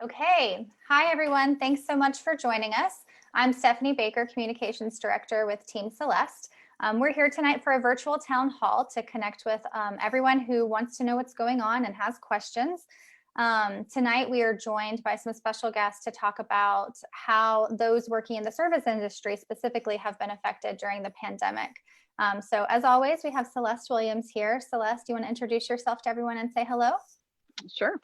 Okay. Hi, everyone. Thanks so much for joining us. I'm Stephanie Baker, Communications Director with Team Celeste. We're here tonight for a virtual town hall to connect with everyone who wants to know what's going on and has questions. Tonight, we are joined by some special guests to talk about how those working in the service industry specifically have been affected during the pandemic. So as always, we have Celeste Williams here. Celeste, do you want to introduce yourself to everyone and say hello? Sure.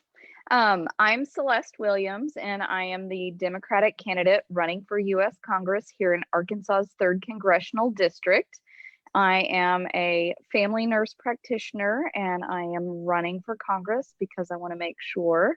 I'm Celeste Williams, and I am the Democratic candidate running for U.S. Congress here in Arkansas's 3rd Congressional District. I am a family nurse practitioner, and I am running for Congress because I want to make sure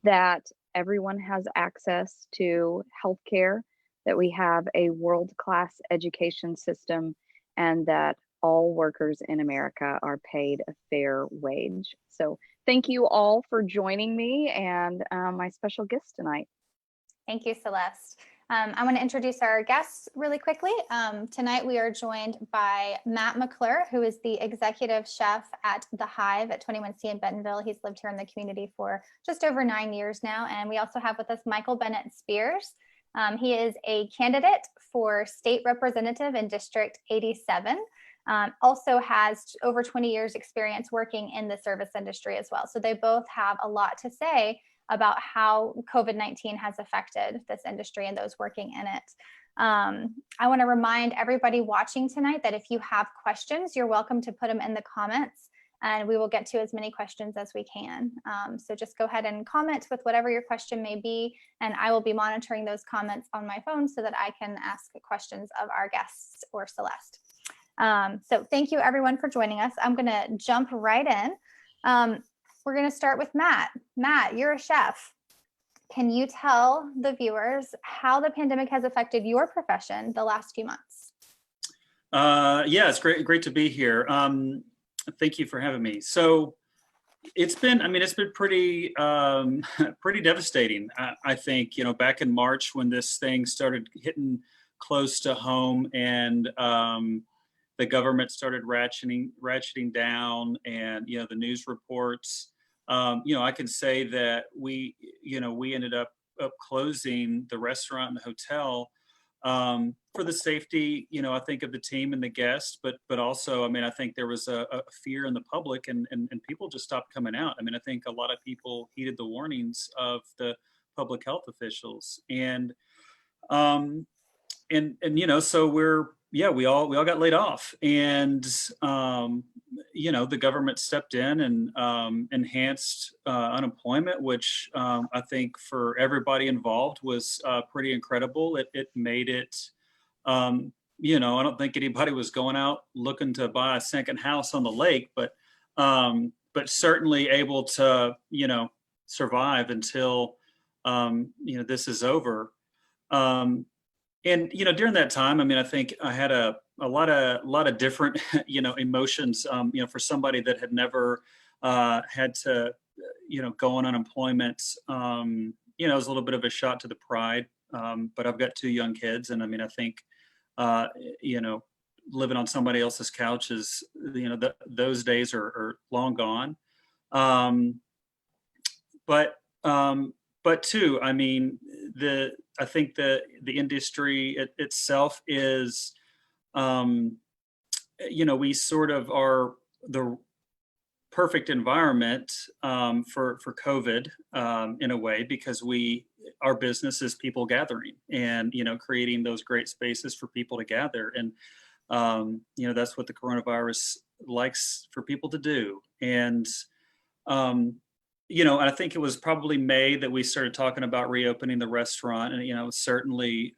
that everyone has access to health care, that we have a world-class education system, and that all workers in America are paid a fair wage. So thank you all for joining me and my special guest tonight. Thank you, Celeste. I want to introduce our guests really quickly. Tonight we are joined by Matt McClure, who is the Executive Chef at The Hive at 21C in Bentonville. He's lived here in the community for just over 9 years now. And we also have with us Michael Bennett-Spears. He is a candidate for state representative in District 87. Also has over 20 years experience working in the service industry as well. So they both have a lot to say about how COVID-19 has affected this industry and those working in it. I want to remind everybody watching tonight that if you have questions, you're welcome to put them in the comments and we will get to as many questions as we can. So just go ahead and comment with whatever your question may be, and I will be monitoring those comments on my phone so that I can ask questions of our guests or Celeste. So thank you everyone for joining us. I'm going to jump right in. We're going to start with Matt. Matt, you're a chef. Can you tell the viewers how the pandemic has affected your profession the last few months? Yeah, it's great to be here. Thank you for having me. So it's been pretty pretty devastating. I think, back in March when this thing started hitting close to home and the government started ratcheting down, and the news reports. I can say that we ended up closing the restaurant and the hotel for the safety, I think, of the team and the guests, but also, I think there was a fear in the public, and people just stopped coming out. I think a lot of people heeded the warnings of the public health officials, and so we all got laid off, and the government stepped in and enhanced unemployment, which I think for everybody involved was pretty incredible. It made it, I don't think anybody was going out looking to buy a second house on the lake, but certainly able to survive until this is over. And during that time, I think I had a lot of different emotions. For somebody that had never had to go on unemployment, it was a little bit of a shot to the pride. But I've got 2 young kids, and I think living on somebody else's couch is those days are long gone. But too, I think the industry itself is, we sort of are the perfect environment for COVID in a way, because our business is people gathering and creating those great spaces for people to gather, and that's what the coronavirus likes for people to do. And I think it was probably May that we started talking about reopening the restaurant, and I was certainly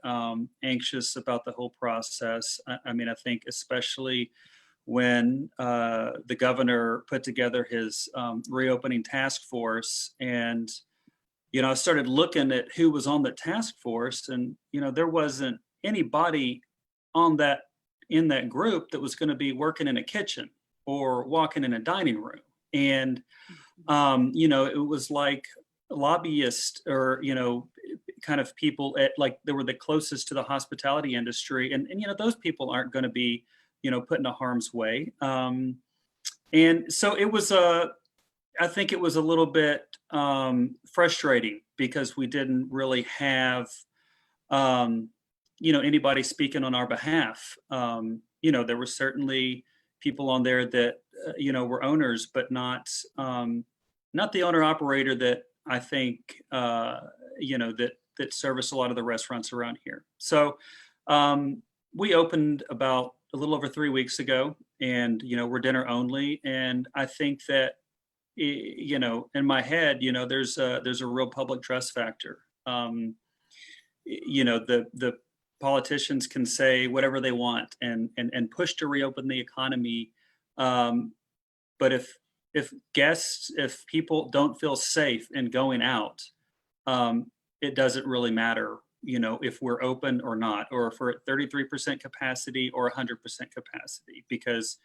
anxious about the whole process. I think especially when the governor put together his reopening task force, and I started looking at who was on the task force, and there wasn't anybody in that group that was going to be working in a kitchen or walking in a dining room. And it was like lobbyists or, kind of people they were the closest to the hospitality industry. And those people aren't going to be, put into harm's way. And so it was I think it was a little bit frustrating because we didn't really have, um, anybody speaking on our behalf. There were certainly people on there that, were owners, but not the owner operator that I think, that service a lot of the restaurants around here. So we opened about a little over 3 weeks ago, and we're dinner only. And I think that in my head, there's a real public trust factor. The politicians can say whatever they want and push to reopen the economy, but if people don't feel safe in going out, it doesn't really matter, if we're open or not, or if we're at 33% capacity or 100% capacity, because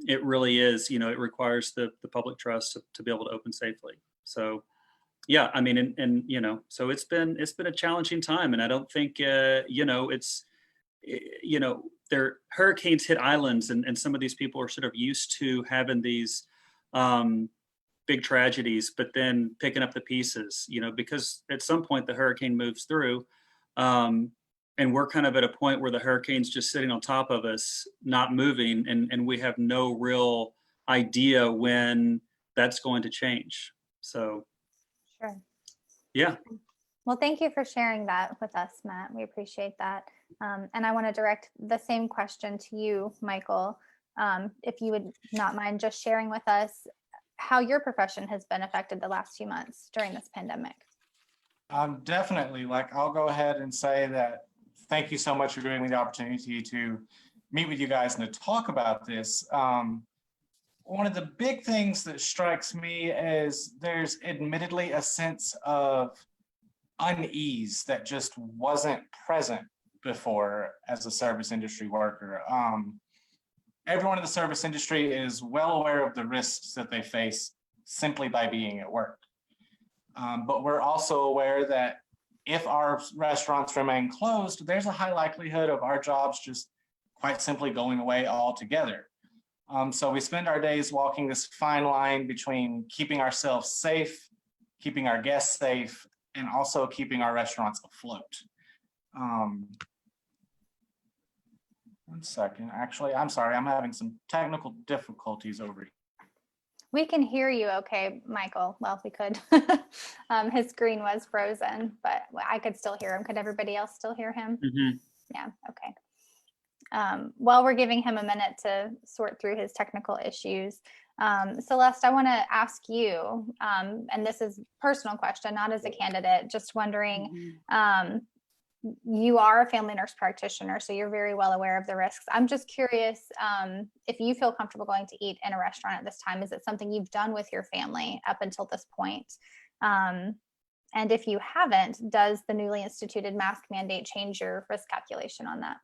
it really is, it requires the public trust to be able to open safely. So, yeah, I mean, so it's been a challenging time, and I don't think, hurricanes hit islands, and some of these people are sort of used to having these big tragedies, but then picking up the pieces, because at some point the hurricane moves through, and we're kind of at a point where the hurricane's just sitting on top of us, not moving, and we have no real idea when that's going to change. So, Sure. yeah. Well, thank you for sharing that with us, Matt. We appreciate that. And I want to direct the same question to you, Michael. If you would not mind just sharing with us how your profession has been affected the last few months during this pandemic. Definitely. I'll go ahead and say that thank you so much for giving me the opportunity to meet with you guys and to talk about this. One of the big things that strikes me is there's admittedly a sense of unease that just wasn't present before as a service industry worker. Everyone in the service industry is well aware of the risks that they face simply by being at work. But we're also aware that if our restaurants remain closed, there's a high likelihood of our jobs just quite simply going away altogether. So we spend our days walking this fine line between keeping ourselves safe, keeping our guests safe, and also keeping our restaurants afloat. One second, actually, I'm sorry, I'm having some technical difficulties over here. We can hear you okay, Michael. Well, if we could. His screen was frozen, but I could still hear him. Could everybody else still hear him? Mm-hmm. Yeah, okay. While we're giving him a minute to sort through his technical issues, Celeste, I want to ask you, and this is a personal question, not as a candidate, just wondering, you are a family nurse practitioner, so you're very well aware of the risks. I'm just curious if you feel comfortable going to eat in a restaurant at this time. Is it something you've done with your family up until this point? And if you haven't, does the newly instituted mask mandate change your risk calculation on that?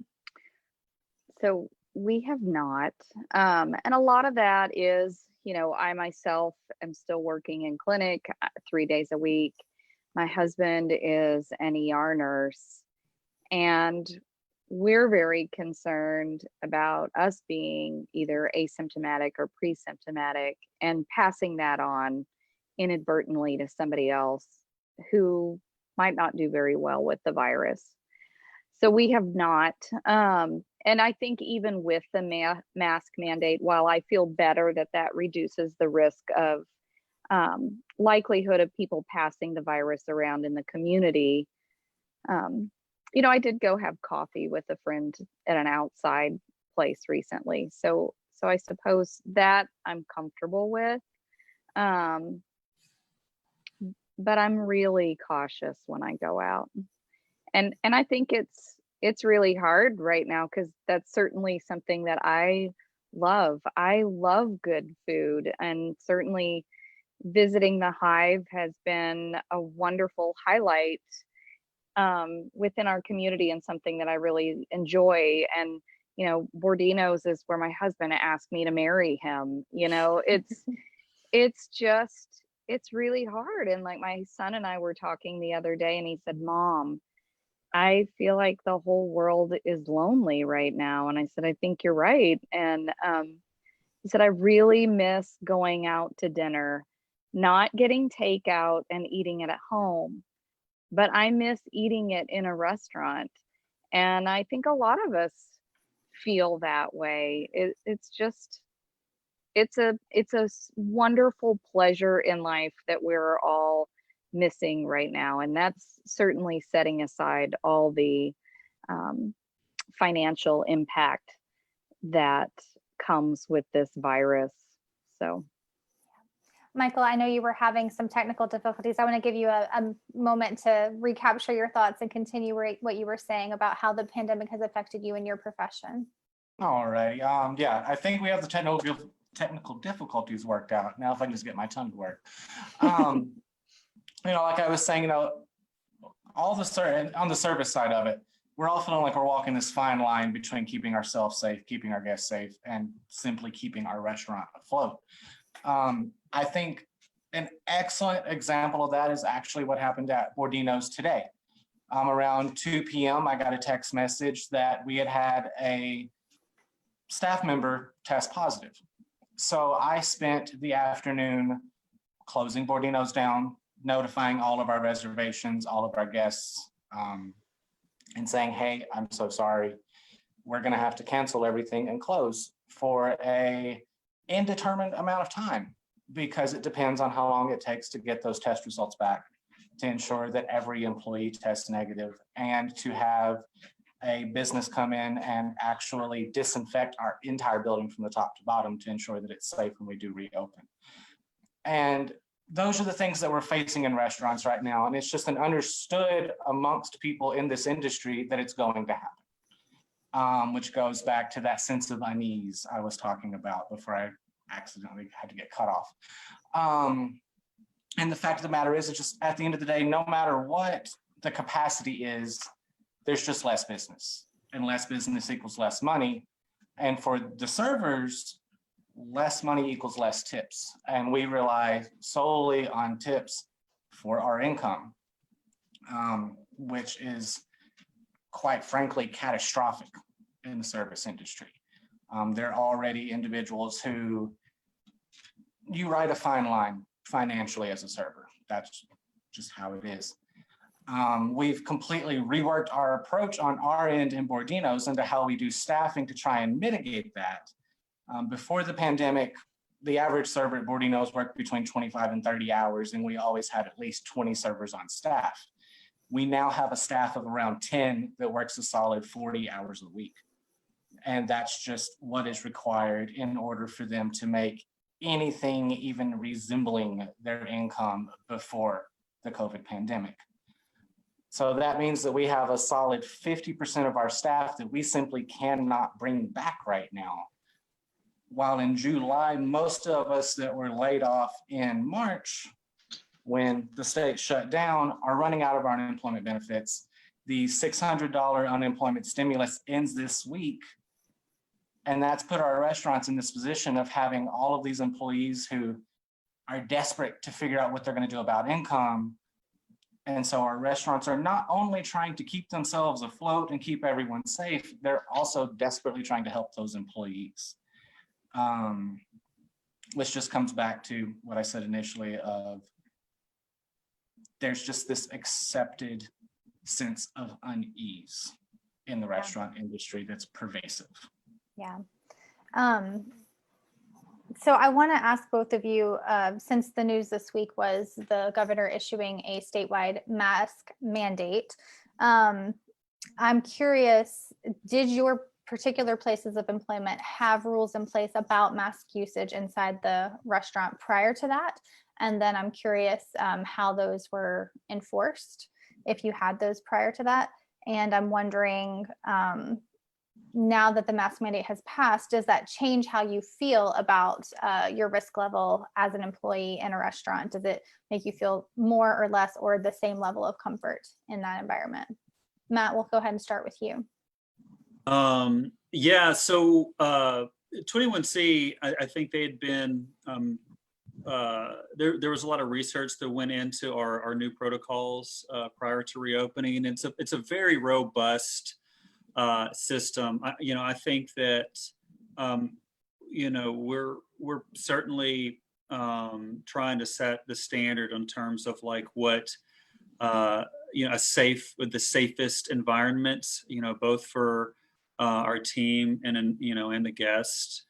So we have not. And a lot of that is, I myself am still working in clinic 3 days a week. My husband is an ER nurse, and we're very concerned about us being either asymptomatic or pre-symptomatic and passing that on inadvertently to somebody else who might not do very well with the virus. So we have not. And I think even with the mask mandate, while I feel better that reduces the risk of likelihood of people passing the virus around in the community, I did go have coffee with a friend at an outside place recently. So I suppose that I'm comfortable with. But I'm really cautious when I go out. And I think it's really hard right now because that's certainly something that I love. I love good food, and certainly visiting the Hive has been a wonderful highlight within our community and something that I really enjoy. And Bordino's is where my husband asked me to marry him. It's really hard. And like my son and I were talking the other day, and he said, "Mom, I feel like the whole world is lonely right now." And I said, "I think you're right." And I said, I really miss going out to dinner, not getting takeout and eating it at home, but I miss eating it in a restaurant. And I think a lot of us feel that way. It's a wonderful pleasure in life that we're all missing right now. And that's certainly setting aside all the financial impact that comes with this virus. So, Michael, I know you were having some technical difficulties. I want to give you a moment to recapture your thoughts and continue what you were saying about how the pandemic has affected you in your profession. All right. Yeah, I think we have the technical difficulties worked out. Now if I can just get my tongue to work. Like I was saying, all the on the service side of it, we're all feeling like we're walking this fine line between keeping ourselves safe, keeping our guests safe, and simply keeping our restaurant afloat. I think an excellent example of that is actually what happened at Bordino's today. Around 2 p.m., I got a text message that we had a staff member test positive. So I spent the afternoon closing Bordino's down, notifying all of our reservations, all of our guests, and saying, hey, I'm so sorry. We're going to have to cancel everything and close for an indeterminate amount of time, because it depends on how long it takes to get those test results back, to ensure that every employee tests negative, and to have a business come in and actually disinfect our entire building from the top to bottom to ensure that it's safe when we do reopen. And those are the things that we're facing in restaurants right now. And it's just an understood amongst people in this industry that it's going to happen, which goes back to that sense of unease I was talking about before I accidentally had to get cut off. And the fact of the matter is, it's just at the end of the day, no matter what the capacity is, there's just less business, and less business equals less money. And for the servers, less money equals less tips. And we rely solely on tips for our income, which is quite frankly catastrophic in the service industry. There are already individuals who you ride a fine line financially as a server. That's just how it is. We've completely reworked our approach on our end in Bordino's into how we do staffing to try and mitigate that. Before the pandemic, the average server at Bordino's worked between 25 and 30 hours, and we always had at least 20 servers on staff. We now have a staff of around 10 that works a solid 40 hours a week. And that's just what is required in order for them to make anything even resembling their income before the COVID pandemic. So that means that we have a solid 50% of our staff that we simply cannot bring back right now. While in July, most of us that were laid off in March, when the state shut down, are running out of our unemployment benefits. The $600 unemployment stimulus ends this week. And that's put our restaurants in this position of having all of these employees who are desperate to figure out what they're going to do about income. And so our restaurants are not only trying to keep themselves afloat and keep everyone safe, they're also desperately trying to help those employees. Which just comes back to what I said initially of there's just this accepted sense of unease in the restaurant industry that's pervasive. Yeah. So I want to ask both of you, since the news this week was the governor issuing a statewide mask mandate, I'm curious, did your particular places of employment have rules in place about mask usage inside the restaurant prior to that? And then I'm curious how those were enforced, if you had those prior to that. And I'm wondering, now that the mask mandate has passed, does that change how you feel about your risk level as an employee in a restaurant? Does it make you feel more or less or the same level of comfort in that environment? Matt, we'll go ahead and start with you. Yeah, so 21C, I think they had been, there was a lot of research that went into our new protocols prior to reopening. It's a very robust system. I think that we're certainly trying to set the standard in terms of like what the safest environment, both for our team and and the guest.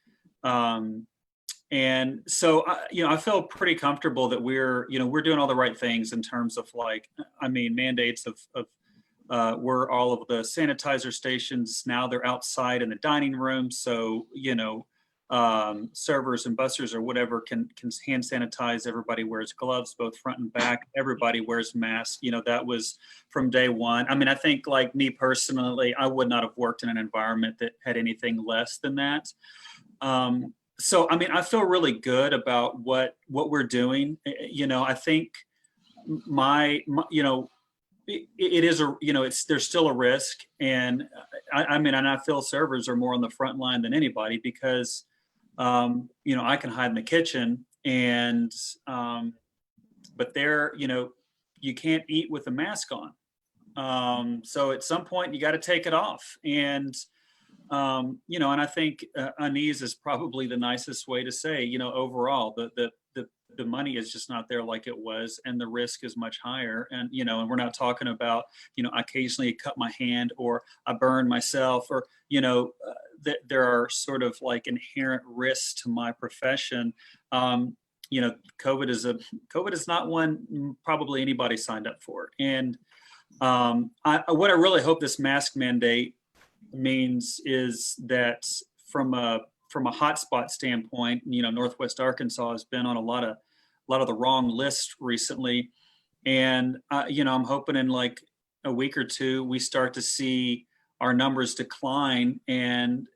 And so I feel pretty comfortable that we're doing all the right things in terms of mandates of where all of the sanitizer stations now they're outside in the dining room, so servers and bussers or whatever can hand sanitize. Everybody wears gloves, both front and back. Everybody wears masks. That was from day one. I mean, I think like me personally, I would not have worked in an environment that had anything less than that. So, I mean, I feel really good about what we're doing. I think it is there's still a risk. And and I feel servers are more on the front line than anybody because, I can hide in the kitchen but there, you can't eat with a mask on. So at some point you got to take it off. And, and I think unease is probably the nicest way to say, overall, the money is just not there like it was, and the risk is much higher. And, and we're not talking about, occasionally I cut my hand or I burn myself or, there are sort of like inherent risks to my profession. COVID is not one probably anybody signed up for. And what I really hope this mask mandate means is that from a hotspot standpoint, Northwest Arkansas has been on a lot of the wrong lists recently, and I'm hoping in like a week or two we start to see our numbers decline, and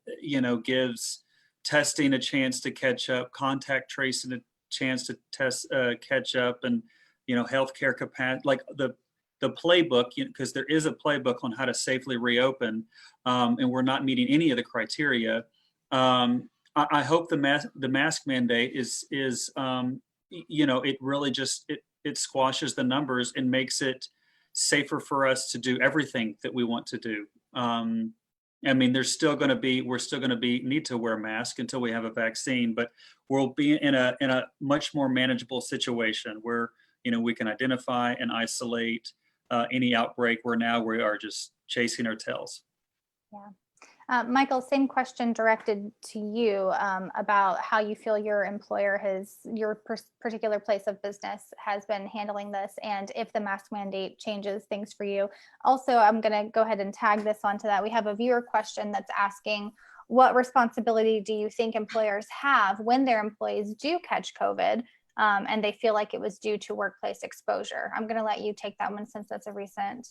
gives testing a chance to catch up, contact tracing a chance to catch up, and healthcare capacity, like the playbook, because there is a playbook on how to safely reopen, and we're not meeting any of the criteria. I hope the mask mandate is it really just it squashes the numbers and makes it safer for us to do everything that we want to do. We're still going to need to wear a mask until we have a vaccine, but we'll be in a much more manageable situation where we can identify and isolate any outbreak where now we are just chasing our tails. Yeah. Michael, same question directed to you about how you feel your particular place of business has been handling this, and if the mask mandate changes things for you. Also, I'm going to go ahead and tag this onto that. We have a viewer question that's asking, what responsibility do you think employers have when their employees do catch COVID and they feel like it was due to workplace exposure? I'm going to let you take that one since that's a recent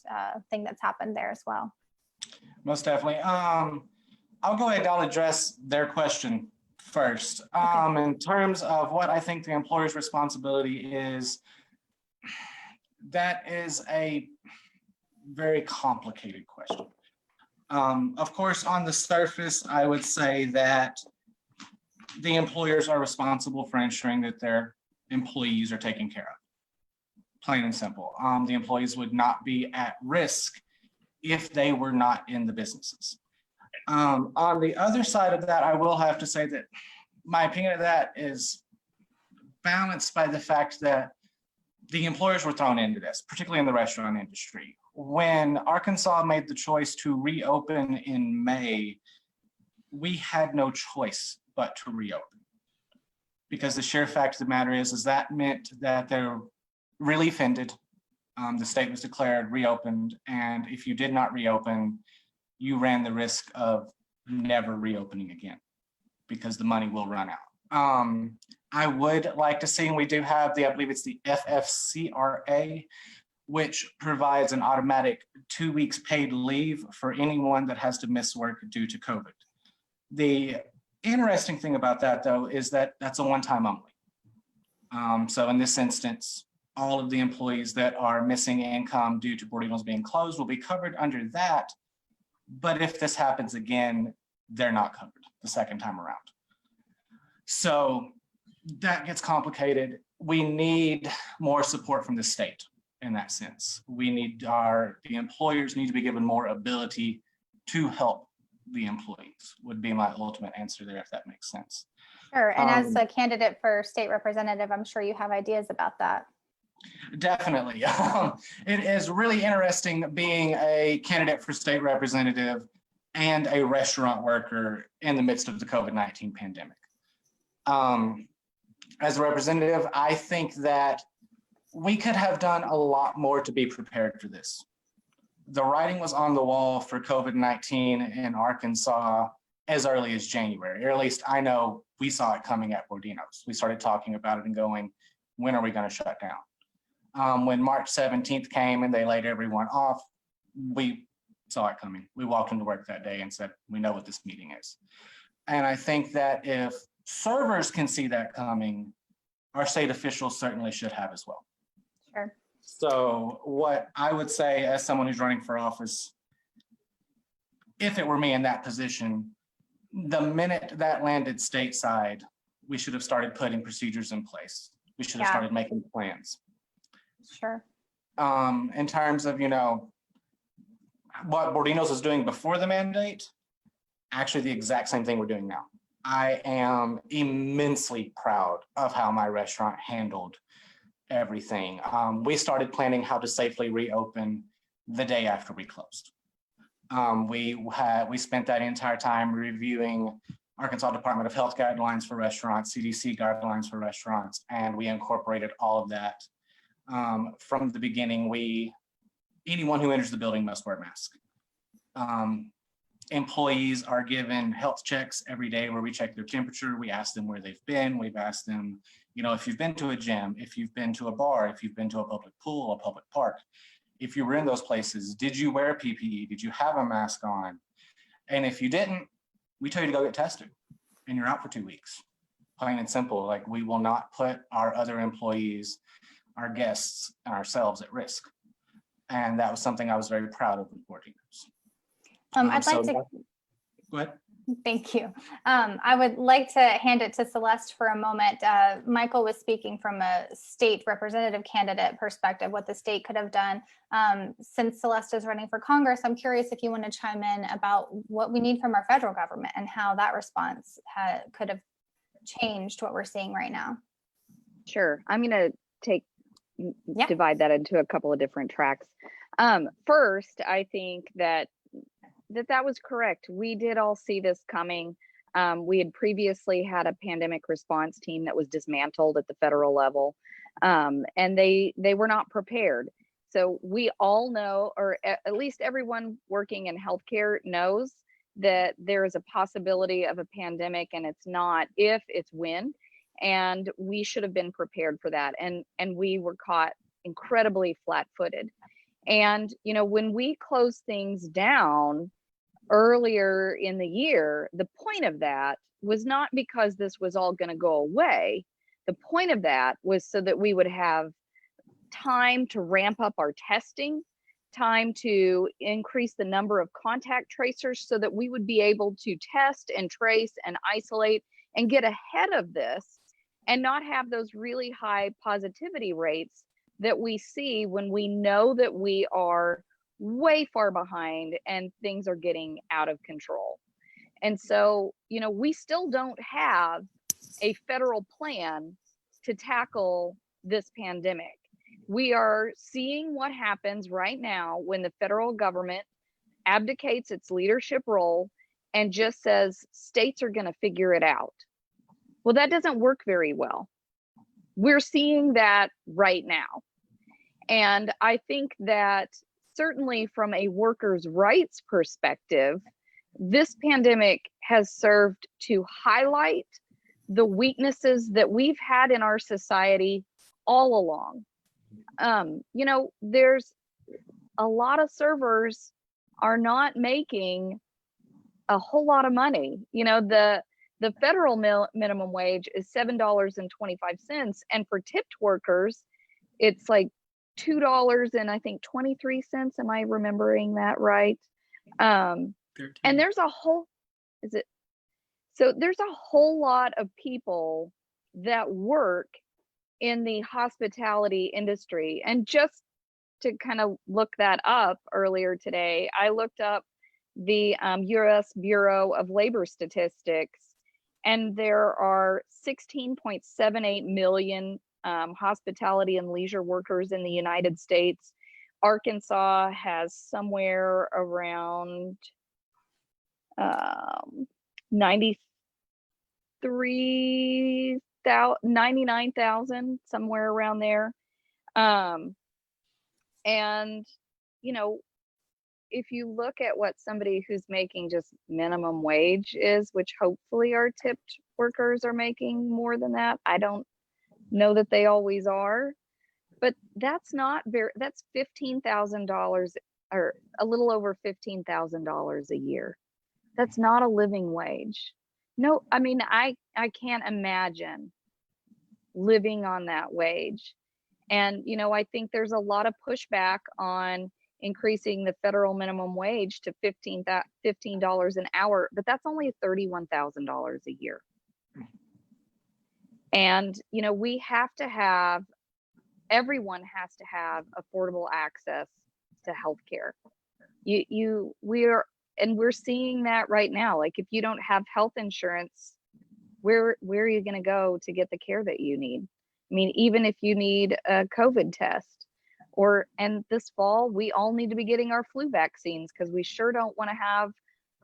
thing that's happened there as well. Most definitely. I'll go ahead and I'll address their question first. Okay. In terms of what I think the employer's responsibility is, that is a very complicated question. Of course, on the surface, I would say that the employers are responsible for ensuring that their employees are taken care of. Plain and simple. The employees would not be at risk if they were not in the businesses. On the other side of that, I will have to say that my opinion of that is balanced by the fact that the employers were thrown into this, particularly in the restaurant industry. When Arkansas made the choice to reopen in May, we had no choice but to reopen. Because the sheer fact of the matter is that meant that their relief ended. The state was declared reopened, and if you did not reopen, you ran the risk of never reopening again because the money will run out. I would like to see, and we do have I believe it's the FFCRA, which provides an automatic 2 weeks paid leave for anyone that has to miss work due to COVID. The interesting thing about that, though, is that that's a one-time only. So in this instance, all of the employees that are missing income due to boarding rooms being closed will be covered under that. But if this happens again, they're not covered the second time around. So that gets complicated. We need more support from the state in that sense. The employers need to be given more ability to help the employees, would be my ultimate answer there, if that makes sense. Sure. And as Um, a candidate for state representative, I'm sure you have ideas about that. Definitely. It is really interesting being a candidate for state representative and a restaurant worker in the midst of the COVID-19 pandemic. As a representative, I think that we could have done a lot more to be prepared for this. The writing was on the wall for COVID-19 in Arkansas as early as January, or at least I know we saw it coming at Bordino's. We started talking about it and going, when are we going to shut down? When March 17th came and they laid everyone off, we saw it coming. We walked into work that day and said, we know what this meeting is. And I think that if servers can see that coming, our state officials certainly should have as well. Sure. So what I would say as someone who's running for office, if it were me in that position, the minute that landed stateside, we should have started putting procedures in place. We should have started making plans. Sure. In terms of, what Bordino's was doing before the mandate, actually the exact same thing we're doing now. I am immensely proud of how my restaurant handled everything. We started planning how to safely reopen the day after we closed. We spent that entire time reviewing Arkansas Department of Health guidelines for restaurants, CDC guidelines for restaurants, and we incorporated all of that. From the beginning, anyone who enters the building must wear a mask. Employees are given health checks every day where we check their temperature. We ask them where they've been. We've asked them, if you've been to a gym, if you've been to a bar, if you've been to a public pool, a public park, if you were in those places, did you wear PPE? Did you have a mask on? And if you didn't, we tell you to go get tested and you're out for 2 weeks. Plain and simple. Like, we will not put our other employees, our guests, and ourselves at risk. And that was something I was very proud of with Bordino's. I'd like to Go ahead. Thank you. I would like to hand it to Celeste for a moment. Michael was speaking from a state representative candidate perspective, what the state could have done. Since Celeste is running for Congress, I'm curious if you want to chime in about what we need from our federal government and how that response could have changed what we're seeing right now. Sure. I'm going to divide that into a couple of different tracks. First, I think that was correct. We did all see this coming. We had previously had a pandemic response team that was dismantled at the federal level, and they were not prepared. So we all know, or at least everyone working in healthcare knows, that there is a possibility of a pandemic, and it's not if, it's when. And we should have been prepared for that. And we were caught incredibly flat-footed. And, when we closed things down earlier in the year, the point of that was not because this was all going to go away. The point of that was so that we would have time to ramp up our testing, time to increase the number of contact tracers so that we would be able to test and trace and isolate and get ahead of this and not have those really high positivity rates that we see when we know that we are way far behind and things are getting out of control. And so, we still don't have a federal plan to tackle this pandemic. We are seeing what happens right now when the federal government abdicates its leadership role and just says states are going to figure it out. Well, that doesn't work very well. We're seeing that right now. And I think that certainly from a workers' rights perspective, this pandemic has served to highlight the weaknesses that we've had in our society all along. There's a lot of servers are not making a whole lot of money. The federal minimum wage is $7.25, and for tipped workers, it's like $2 and I think 23 cents. Am I remembering that right? And there's a whole lot of people that work in the hospitality industry. And just to kind of look that up earlier today, I looked up the U.S. Bureau of Labor Statistics, And there are 16.78 million hospitality and leisure workers in the United States. Arkansas has somewhere around 99,000, somewhere around there. And, you know, if you look at what somebody who's making just minimum wage is, which hopefully our tipped workers are making more than that. I don't know that they always are, but that's not very, that's $15,000 or a little over $15,000 a year. That's not a living wage. No, I mean, I can't imagine living on that wage. And, you know, I think there's a lot of pushback on increasing the federal minimum wage to $15 an hour, but that's only $31,000 a year. And, you know, we have to have, everyone has to have affordable access to healthcare. We're seeing that right now. Like, if you don't have health insurance, where are you going to go to get the care that you need? I mean, even if you need a COVID test, and this fall, we all need to be getting our flu vaccines, because we sure don't want to have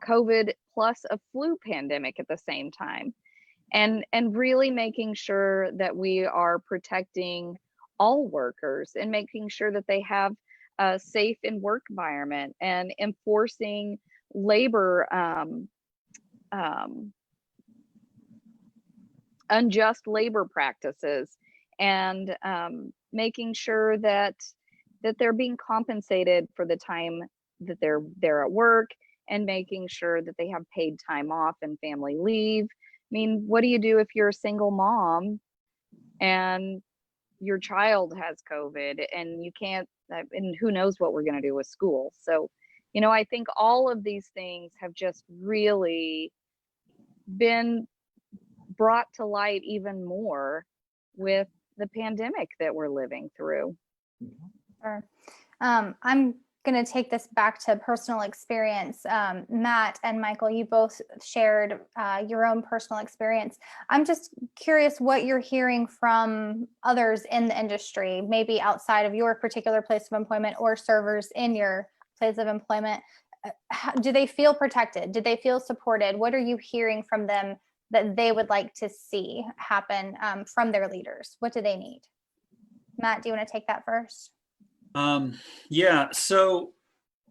COVID plus a flu pandemic at the same time. And really making sure that we are protecting all workers and making sure that they have a safe and work environment, and enforcing labor, unjust labor practices, and making sure that they're being compensated for the time that they're at work, and making sure that they have paid time off and family leave. I mean, what do you do if you're a single mom and your child has COVID and you can't, and who knows what we're going to do with school? So, you know, I think all of these things have just really been brought to light even more with the pandemic that we're living through. Sure. I'm going to take this back to personal experience. Matt and Michael, you both shared your own personal experience. I'm just curious what you're hearing from others in the industry, maybe outside of your particular place of employment, or servers in your place of employment. Do they feel protected? Do they feel supported? What are you hearing from them that they would like to see happen from their leaders? What do they need? Matt, do you want to take that first? Yeah, so,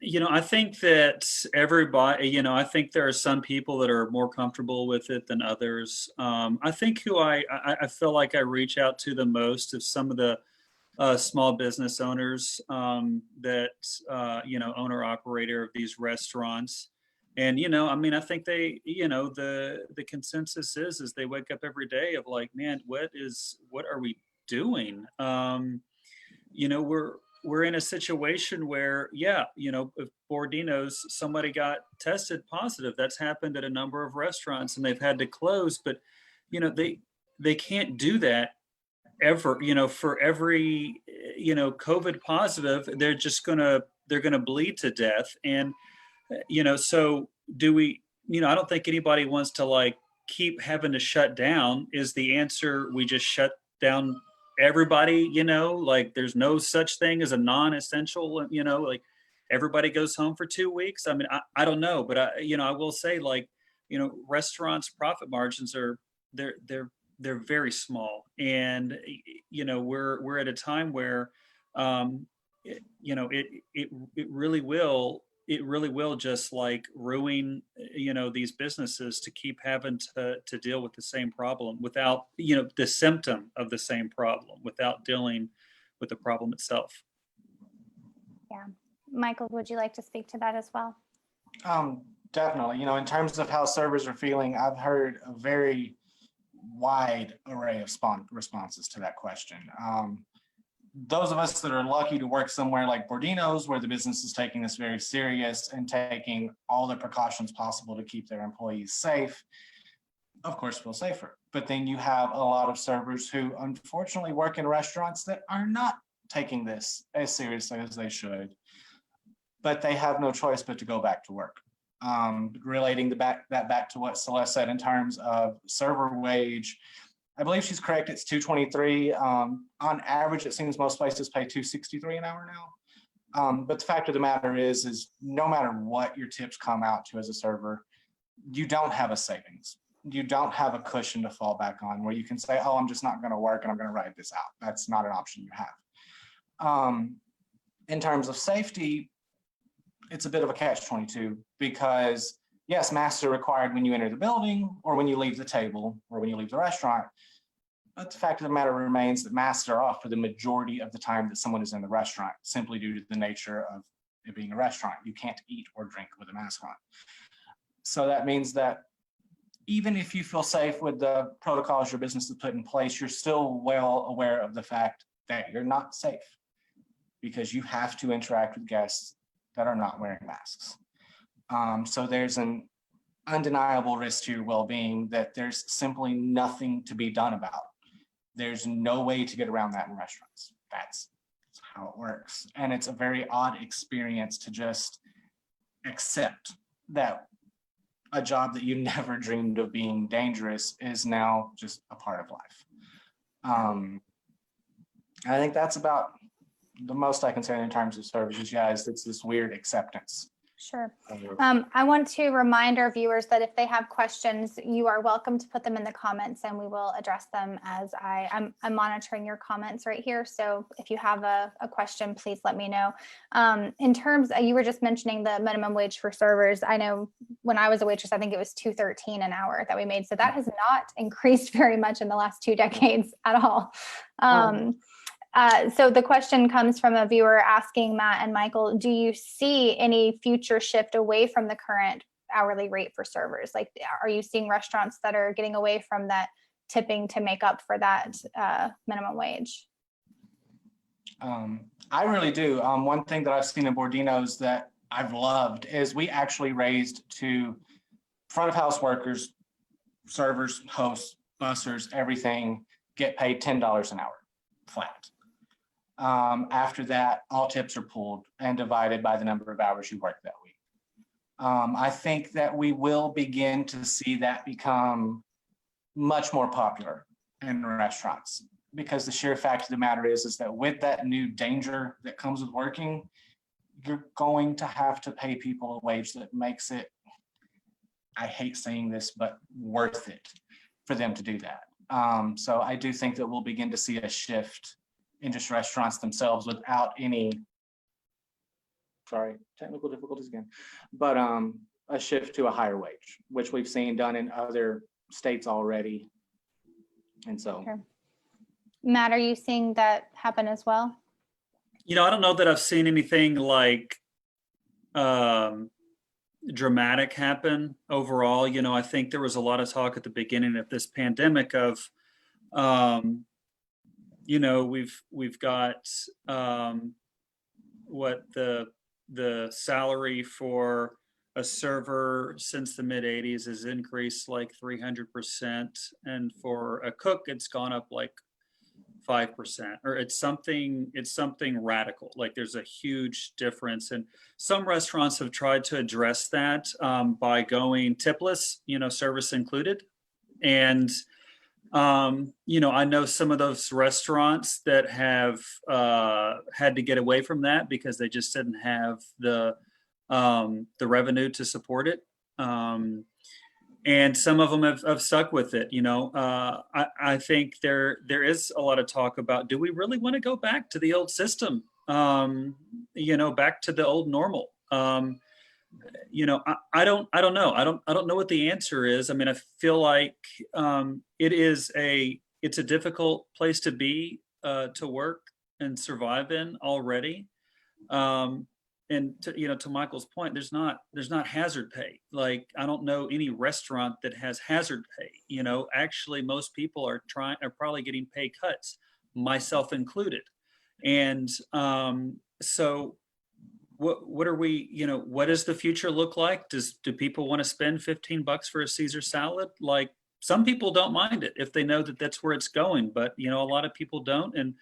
you know, I think that everybody, you know, I think there are some people that are more comfortable with it than others. I think who I feel like I reach out to the most is some of the small business owners that, you know, owner operator of these restaurants. And, you know, I mean, I think they, you know, the consensus is they wake up every day of like, man, what are we doing? You know, we're in a situation where, yeah, you know, if Bordino's, somebody got tested positive. That's happened at a number of restaurants and they've had to close, but, you know, they can't do that ever, you know, for every, you know, COVID positive, they're gonna bleed to death. And, you know, so do we, you know, I don't think anybody wants to like keep having to shut down. Is the answer we just shut down everybody, you know, like there's no such thing as a non-essential, you know, like everybody goes home for 2 weeks? I mean, I don't know, but you know, I will say, like, you know, restaurants' profit margins are, they're very small. And, you know, we're at a time where, you know, it really will just like ruin, you know, these businesses to keep having to deal with the same problem without, you know, the symptom of the same problem, without dealing with the problem itself. Yeah. Michael, would you like to speak to that as well? Definitely. You know, in terms of how servers are feeling, I've heard a very wide array of responses to that question. Those of us that are lucky to work somewhere like Bordino's, where the business is taking this very serious and taking all the precautions possible to keep their employees safe, of course, feel safer. But then you have a lot of servers who unfortunately work in restaurants that are not taking this as seriously as they should, but they have no choice but to go back to work. Relating that back to what Celeste said in terms of server wage, I believe she's correct. It's $223. On average, it seems most places pay $263 an hour now. But the fact of the matter is no matter what your tips come out to as a server, you don't have a savings. You don't have a cushion to fall back on where you can say, oh, I'm just not going to work and I'm going to write this out. That's not an option you have. In terms of safety, it's a bit of a catch-22 because yes, masks are required when you enter the building or when you leave the table or when you leave the restaurant. But the fact of the matter remains that masks are off for the majority of the time that someone is in the restaurant, simply due to the nature of it being a restaurant. You can't eat or drink with a mask on. So that means that even if you feel safe with the protocols your business has put in place, you're still well aware of the fact that you're not safe because you have to interact with guests that are not wearing masks. So there's an undeniable risk to your well-being that there's simply nothing to be done about. There's no way to get around that in restaurants. That's how it works. And it's a very odd experience to just accept that a job that you never dreamed of being dangerous is now just a part of life. I think that's about the most I can say in terms of services. Yeah, it's this weird acceptance. Sure. I want to remind our viewers that if they have questions, you are welcome to put them in the comments and we will address them as I'm monitoring your comments right here. So if you have a question, please let me know. In terms, you were just mentioning the minimum wage for servers. I know when I was a waitress, I think it was $2.13 an hour that we made. So that has not increased very much in the last 2 decades at all. So the question comes from a viewer asking Matt and Michael, do you see any future shift away from the current hourly rate for servers? Like, are you seeing restaurants that are getting away from that tipping to make up for that minimum wage? I really do. One thing that I've seen in Bordino's that I've loved is we actually raised to front of house workers, servers, hosts, bussers, everything get paid $10 an hour flat. After that, all tips are pulled and divided by the number of hours you work that week. I think that we will begin to see that become much more popular in restaurants because the sheer fact of the matter is that with that new danger that comes with working, you're going to have to pay people a wage that makes it, I hate saying this, but worth it for them to do that. So I do think that we'll begin to see a shift in just restaurants themselves without any, technical difficulties again, but a shift to a higher wage, which we've seen done in other states already. And so. Sure. Matt, are you seeing that happen as well? You know, I don't know that I've seen anything like dramatic happen overall. You know, I think there was a lot of talk at the beginning of this pandemic of, you know, we've got what the salary for a server since the mid 80s has increased like 300%, and for a cook it's gone up like 5%, or it's something radical. Like there's a huge difference, and some restaurants have tried to address that by going tipless, you know, service included. And you know, I know some of those restaurants that have had to get away from that because they just didn't have the revenue to support it. And some of them have stuck with it. You know, I think there is a lot of talk about, do we really want to go back to the old system? You know, back to the old normal. You know, I don't know. I don't know what the answer is. I mean, I feel like it's a difficult place to be, to work and survive in already. And to, you know, to Michael's point, there's not hazard pay. Like, I don't know any restaurant that has hazard pay. You know, actually most people are probably getting pay cuts, myself included. And so what are we, you know, what does the future look like? Do people want to spend $15 for a Caesar salad? Like, some people don't mind it if they know that that's where it's going, but you know, a lot of people don't. And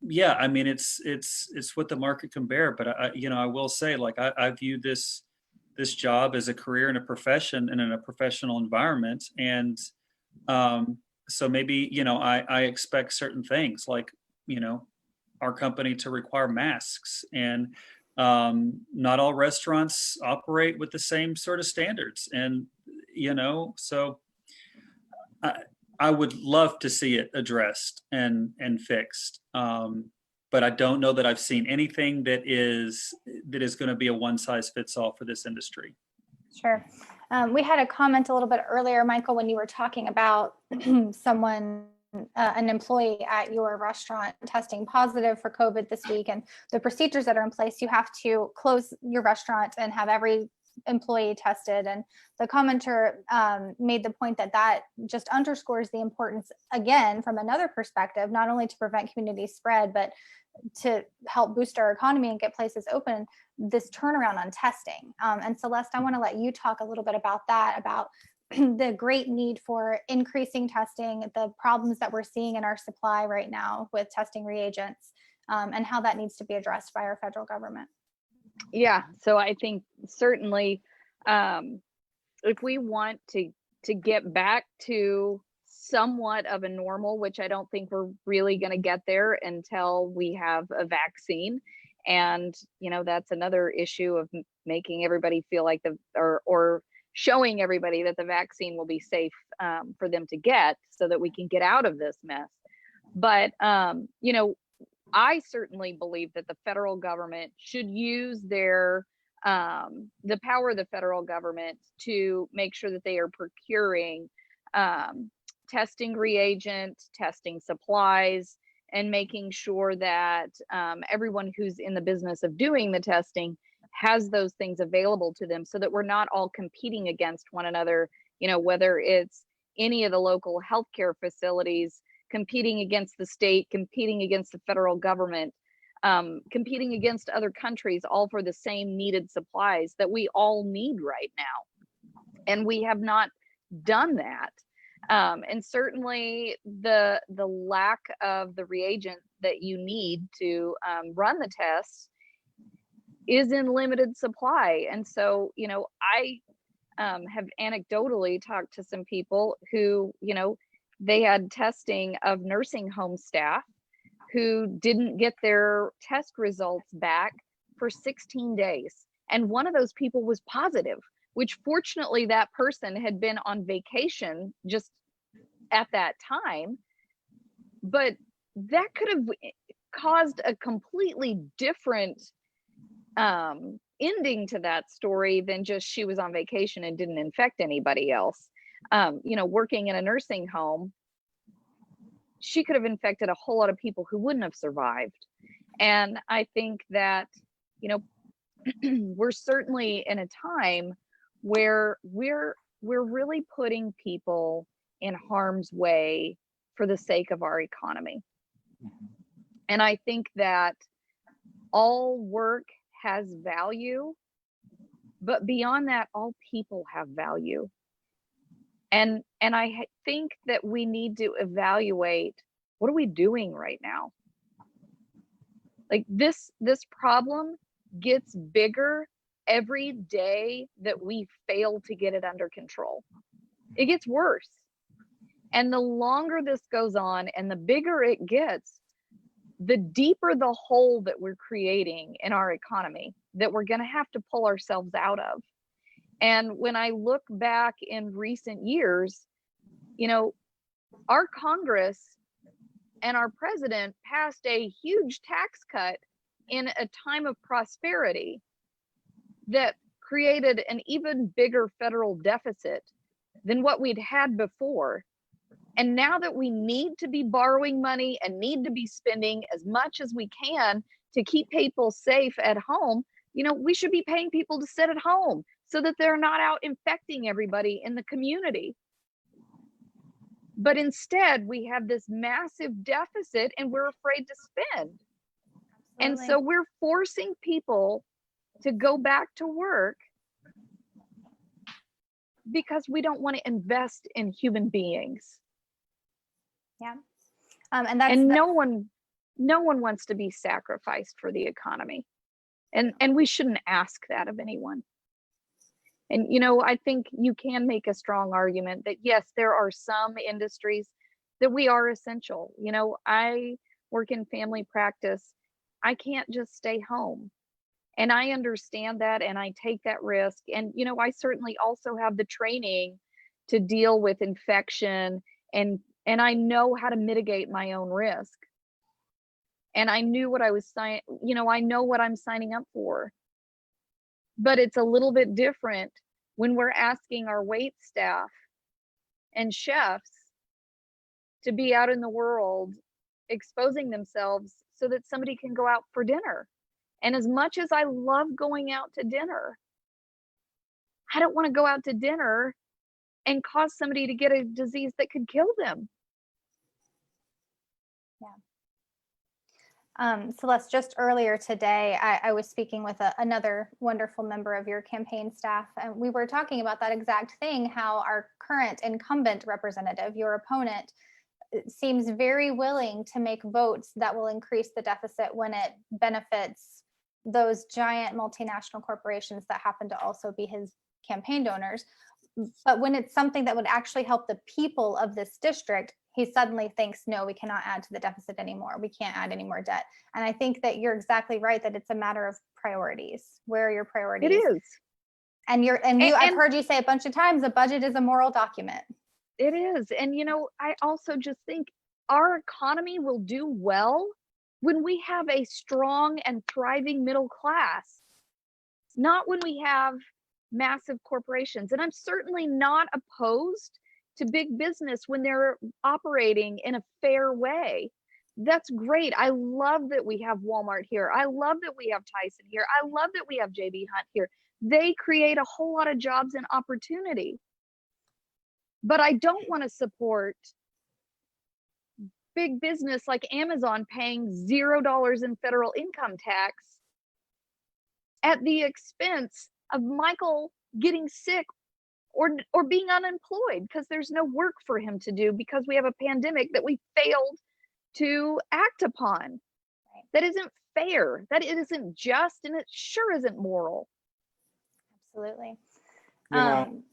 yeah, I mean, it's what the market can bear. But you know, I will say, like, I view this this job as a career and a profession and in a professional environment. And so maybe, I expect certain things like, our company to require masks, and not all restaurants operate with the same sort of standards. And, so I would love to see it addressed and fixed. But I don't know that I've seen anything that is going to be a one size fits all for this industry. Sure. We had a comment a little bit earlier, Michael, when you were talking about someone, an employee at your restaurant testing positive for COVID this week, and the procedures that are in place. You have to close your restaurant and have every employee tested. And the commenter made the point that just underscores the importance, again, from another perspective, not only to prevent community spread, but to help boost our economy and get places open, this turnaround on testing. And Celeste, I want to let you talk a little bit about that, about the great need for increasing testing, the problems that we're seeing in our supply right now with testing reagents, and how that needs to be addressed by our federal government. Yeah, so I think certainly if we want to get back to somewhat of a normal, which I don't think we're really going to get there until we have a vaccine. And, that's another issue of making everybody feel like or showing everybody that the vaccine will be safe for them to get, so that we can get out of this mess. But, I certainly believe that the federal government should use the power of the federal government to make sure that they are procuring testing reagents, testing supplies, and making sure that everyone who's in the business of doing the testing has those things available to them, so that we're not all competing against one another, whether it's any of the local healthcare facilities competing against the state, competing against the federal government, competing against other countries, all for the same needed supplies that we all need right now. And we have not done that. And certainly the lack of the reagent that you need to run the tests is in limited supply. And so, I have anecdotally talked to some people who, they had testing of nursing home staff who didn't get their test results back for 16 days. And one of those people was positive, which fortunately that person had been on vacation just at that time. But that could have caused a completely different ending to that story than just she was on vacation and didn't infect anybody else. Working in a nursing home, she could have infected a whole lot of people who wouldn't have survived. And I think that, we're certainly in a time where we're really putting people in harm's way for the sake of our economy. And I think that all work has value, but beyond that, all people have value. And I think that we need to evaluate, what are we doing right now? Like this problem gets bigger every day that we fail to get it under control. It gets worse. And the longer this goes on and the bigger it gets, the deeper the hole that we're creating in our economy that we're going to have to pull ourselves out of. And when I look back in recent years, our Congress and our president passed a huge tax cut in a time of prosperity that created an even bigger federal deficit than what we'd had before. And now that we need to be borrowing money and need to be spending as much as we can to keep people safe at home, we should be paying people to sit at home so that they're not out infecting everybody in the community. But instead, we have this massive deficit and we're afraid to spend. Absolutely. And so we're forcing people to go back to work because we don't want to invest in human beings. Yeah. And no one wants to be sacrificed for the economy. And we shouldn't ask that of anyone. And, I think you can make a strong argument that, yes, there are some industries that we are essential. I work in family practice. I can't just stay home. And I understand that, and I take that risk. And, I certainly also have the training to deal with infection, and I know how to mitigate my own risk. And I knew what I was I know what I'm signing up for. But it's a little bit different when we're asking our wait staff and chefs to be out in the world exposing themselves so that somebody can go out for dinner. And as much as I love going out to dinner, I don't want to go out to dinner and cause somebody to get a disease that could kill them. Celeste, just earlier today, I was speaking with another wonderful member of your campaign staff, and we were talking about that exact thing, how our current incumbent representative, your opponent, seems very willing to make votes that will increase the deficit when it benefits those giant multinational corporations that happen to also be his campaign donors. But when it's something that would actually help the people of this district, he suddenly thinks, no, we cannot add to the deficit anymore. We can't add any more debt. And I think that you're exactly right, that it's a matter of priorities. Where are your priorities? It is. I've heard you say a bunch of times, a budget is a moral document. It is. And, I also just think our economy will do well when we have a strong and thriving middle class, not when we have massive corporations. And I'm certainly not opposed to big business when they're operating in a fair way. That's great. I love that we have Walmart here. I love that we have Tyson here. I love that we have JB Hunt here. They create a whole lot of jobs and opportunity. But I don't want to support big business like Amazon paying $0 in federal income tax at the expense of Michael getting sick or being unemployed because there's no work for him to do because we have a pandemic that we failed to act upon. Right. That isn't fair. That it isn't just, and it sure isn't moral. Absolutely. You know,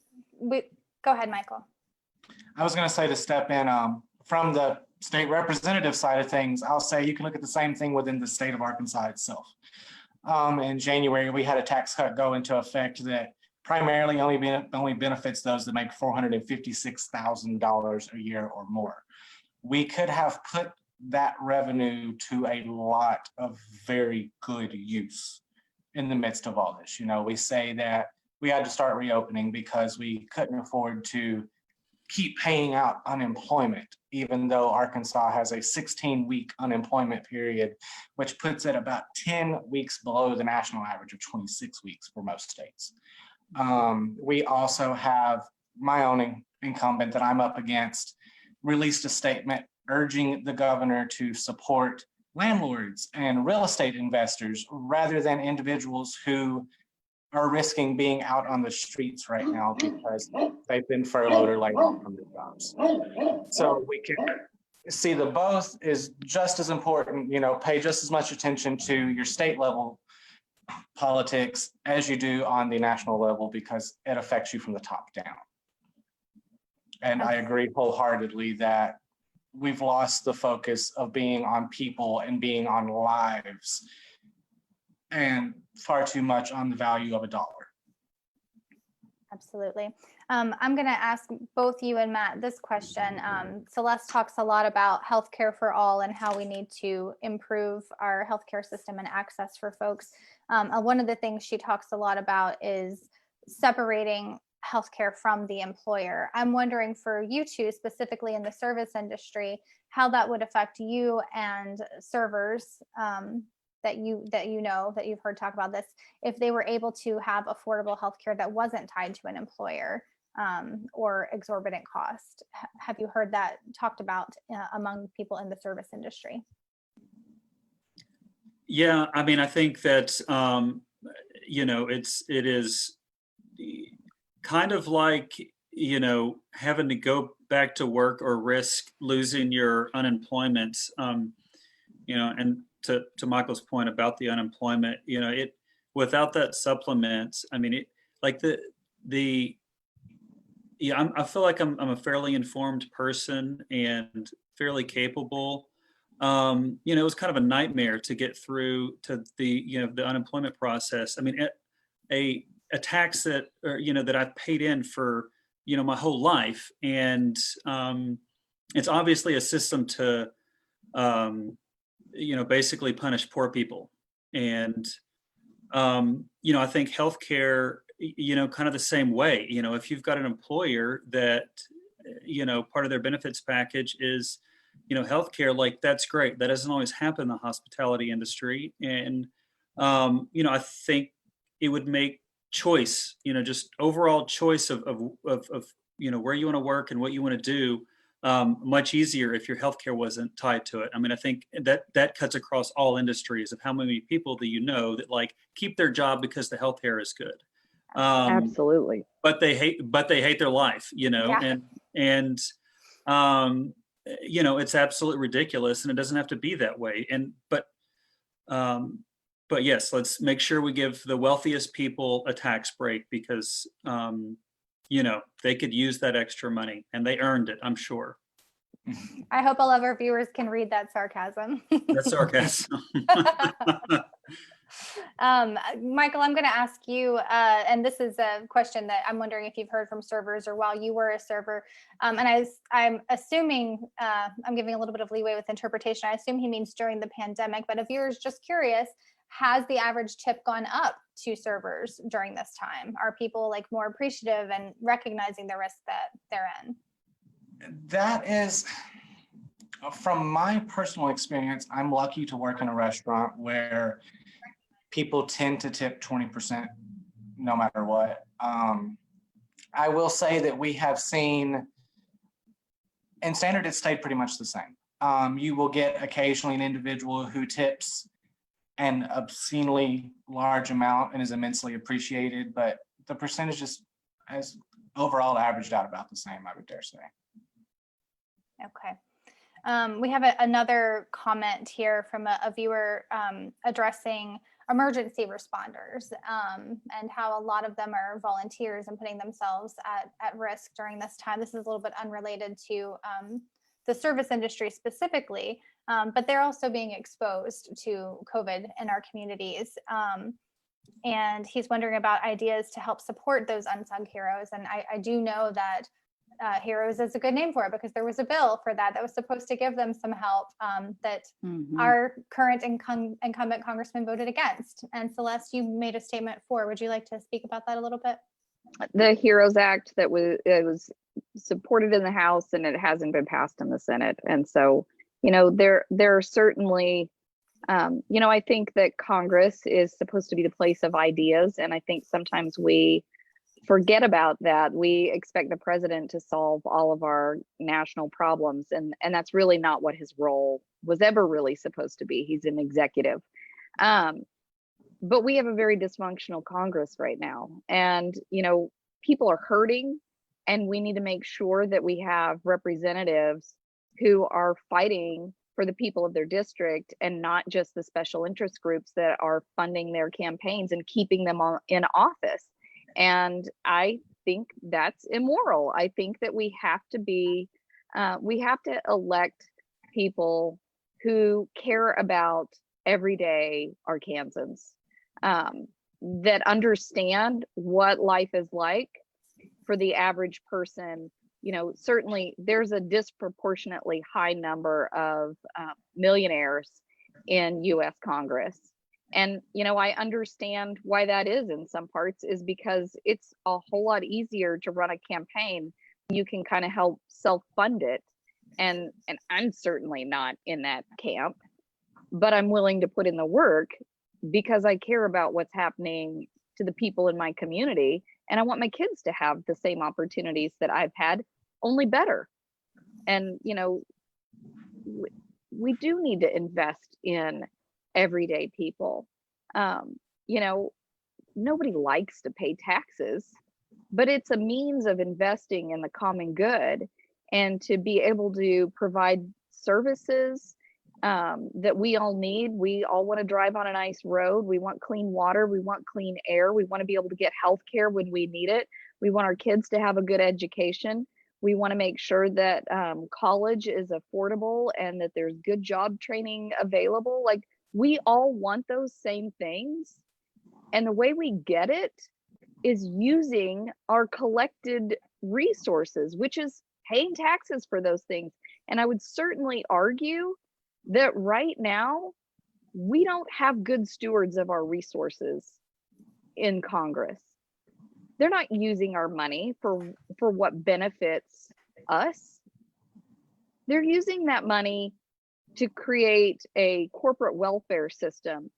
Go ahead, Michael. I was going to say, to step in from the state representative side of things, I'll say you can look at the same thing within the state of Arkansas itself. In January, we had a tax cut go into effect that primarily only benefits those that make $456,000 a year or more. We could have put that revenue to a lot of very good use in the midst of all this. We say that we had to start reopening because we couldn't afford to keep paying out unemployment, even though Arkansas has a 16-week unemployment period, which puts it about 10 weeks below the national average of 26 weeks for most states. We also have my own incumbent that I'm up against released a statement urging the governor to support landlords and real estate investors rather than individuals who are risking being out on the streets right now because they've been furloughed or laid off from their jobs. So we can see the both is just as important, pay just as much attention to your state level politics as you do on the national level because it affects you from the top down. And I agree wholeheartedly that we've lost the focus of being on people and being on lives and far too much on the value of a dollar. Absolutely. I'm going to ask both you and Matt this question. Celeste talks a lot about healthcare for all and how we need to improve our healthcare system and access for folks. One of the things she talks a lot about is separating healthcare from the employer. I'm wondering for you two, specifically in the service industry, how that would affect you and servers that you've heard talk about this, if they were able to have affordable healthcare that wasn't tied to an employer or exorbitant cost. Have you heard that talked about among people in the service industry? Yeah, I mean, I think that it is kind of like having to go back to work or risk losing your unemployment. And to Michael's point about the unemployment, without that supplement, I mean, I feel like I'm a fairly informed person and fairly capable. It was kind of a nightmare to get through to the unemployment process. I mean, a tax that that I've paid in for my whole life, and it's obviously a system to basically punish poor people. And I think healthcare, kind of the same way. If you've got an employer that part of their benefits package is healthcare, like that's great. That doesn't always happen in the hospitality industry. And I think it would make choice, just overall choice of where you want to work and what you want to do much easier if your healthcare wasn't tied to it. I mean, I think that cuts across all industries of how many people that that like keep their job because the healthcare is good. Absolutely. But they hate their life, Yeah. and it's absolutely ridiculous, and it doesn't have to be that way. But yes, let's make sure we give the wealthiest people a tax break because they could use that extra money and they earned it, I'm sure. I hope all of our viewers can read that sarcasm. That's sarcasm. Michael, I'm going to ask you, and this is a question that I'm wondering if you've heard from servers or while you were a server. And I'm assuming, I'm giving a little bit of leeway with interpretation. I assume he means during the pandemic, but a viewer is just curious, has the average tip gone up to servers during this time? Are people like more appreciative and recognizing the risk that they're in? That is, from my personal experience, I'm lucky to work in a restaurant where people tend to tip 20% no matter what. I will say that we have seen, in standard, it's stayed pretty much the same. You will get occasionally an individual who tips an obscenely large amount and is immensely appreciated, but the percentage has overall averaged out about the same, I would dare say. Okay. We have another comment here from a viewer addressing emergency responders and how a lot of them are volunteers and putting themselves at risk during this time. This is a little bit unrelated to the service industry specifically, but they're also being exposed to COVID in our communities. And he's wondering about ideas to help support those unsung heroes. And I do know that Heroes is a good name for it because there was a bill for that was supposed to give them some help that our current incumbent congressman voted against. And Celeste, you made a statement for. Would you like to speak about that a little bit? The HEROES Act that was supported in the House and it hasn't been passed in the Senate. And so, there are certainly, I think that Congress is supposed to be the place of ideas. And I think sometimes we forget about that. We expect the president to solve all of our national problems. And that's really not what his role was ever really supposed to be. He's an executive. But we have a very dysfunctional Congress right now. And, people are hurting, and we need to make sure that we have representatives who are fighting for the people of their district and not just the special interest groups that are funding their campaigns and keeping them in office. And I think that's immoral. I think that we have to elect people who care about everyday Arkansans, that understand what life is like for the average person. Certainly there's a disproportionately high number of millionaires in U.S. Congress. And, I understand why that is in some parts, is because it's a whole lot easier to run a campaign. You can kind of help self-fund it. And I'm certainly not in that camp, but I'm willing to put in the work because I care about what's happening to the people in my community. And I want my kids to have the same opportunities that I've had, only better. And, we do need to invest in everyday people. Nobody likes to pay taxes, but it's a means of investing in the common good and to be able to provide services that we all need. We all want to drive on a nice road. We want clean water. We want clean air. We want to be able to get health care when we need it. We want our kids to have a good education. We want to make sure that college is affordable and that there's good job training available. Like, we all want those same things. And the way we get it is using our collected resources, which is paying taxes for those things. And I would certainly argue that right now, we don't have good stewards of our resources in Congress. They're not using our money for what benefits us. They're using that money to create a corporate welfare system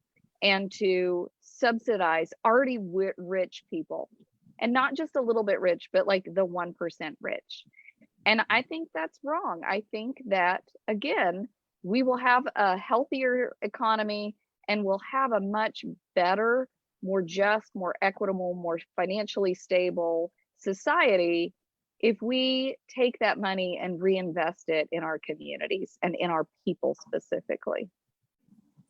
and to subsidize already rich people, and not just a little bit rich, but like the 1% rich. And I think that's wrong. I think that, again, we will have a healthier economy and we'll have a much better, more just, more equitable, more financially stable society if we take that money and reinvest it in our communities and in our people specifically.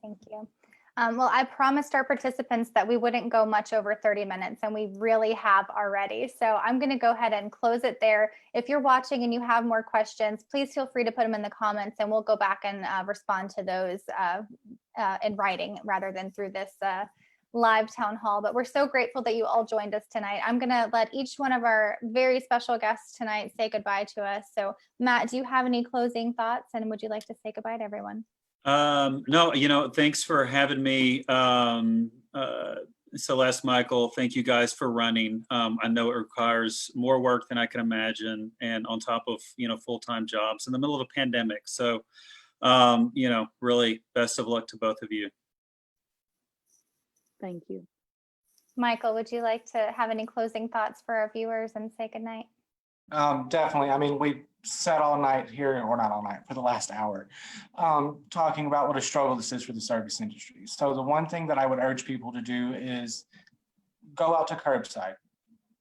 Thank you. Well, I promised our participants that we wouldn't go much over 30 minutes, and we really have already. So I'm going to go ahead and close it there. If you're watching and you have more questions, please feel free to put them in the comments, and we'll go back and respond to those in writing rather than through this live town hall. But we're so grateful that you all joined us tonight. I'm going to let each one of our very special guests tonight say goodbye to us. So Matt, do you have any closing thoughts, and would you like to say goodbye to everyone? No, thanks for having me. Celeste, Michael, thank you guys for running. I know it requires more work than I can imagine, and on top of, full-time jobs in the middle of a pandemic. So, really best of luck to both of you. Thank you. Michael, would you like to have any closing thoughts for our viewers and say goodnight? Definitely. I mean, we sat all night here, or not all night, for the last hour, talking about what a struggle this is for the service industry. So the one thing that I would urge people to do is go out to curbside,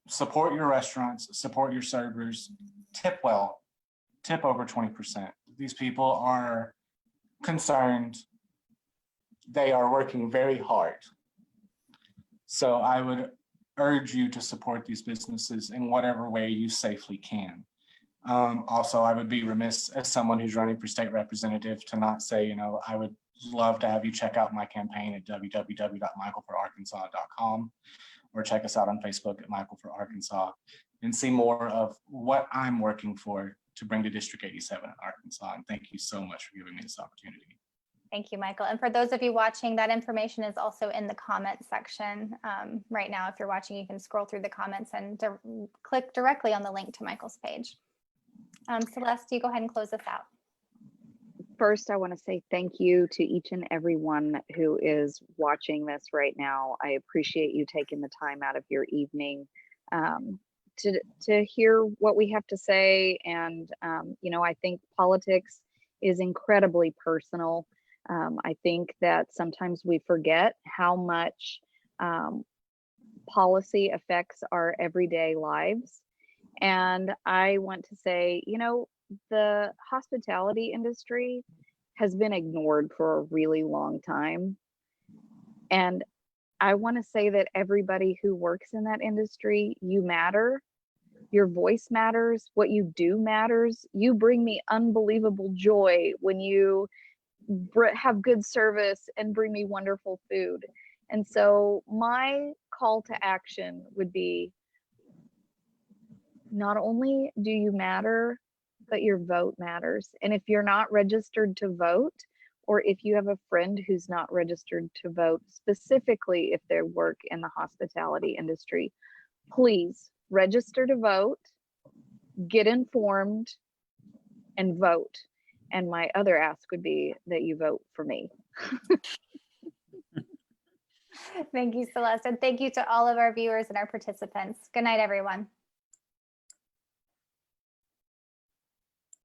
support your restaurants, support your servers, tip well, tip over 20%. These people are concerned. They are working very hard. So I would urge you to support these businesses in whatever way you safely can. Also, I would be remiss as someone who's running for state representative to not say, I would love to have you check out my campaign at www.michaelforarkansas.com, or check us out on Facebook at Michael for Arkansas, and see more of what I'm working for to bring to District 87 in Arkansas. And thank you so much for giving me this opportunity. Thank you, Michael. And for those of you watching, that information is also in the comment section right now. If you're watching, you can scroll through the comments and click directly on the link to Michael's page. Celeste, you go ahead and close this out. First, I want to say thank you to each and every one who is watching this right now. I appreciate you taking the time out of your evening to hear what we have to say. And, I think politics is incredibly personal. I think that sometimes we forget how much policy affects our everyday lives. And I want to say, the hospitality industry has been ignored for a really long time. And I want to say that everybody who works in that industry, you matter. Your voice matters. What you do matters. You bring me unbelievable joy when you have good service and bring me wonderful food. And so my call to action would be, not only do you matter, but your vote matters. And if you're not registered to vote, or if you have a friend who's not registered to vote, specifically if they work in the hospitality industry, please register to vote, get informed, and vote. And my other ask would be that you vote for me. Thank you, Celeste. And thank you to all of our viewers and our participants. Good night, everyone.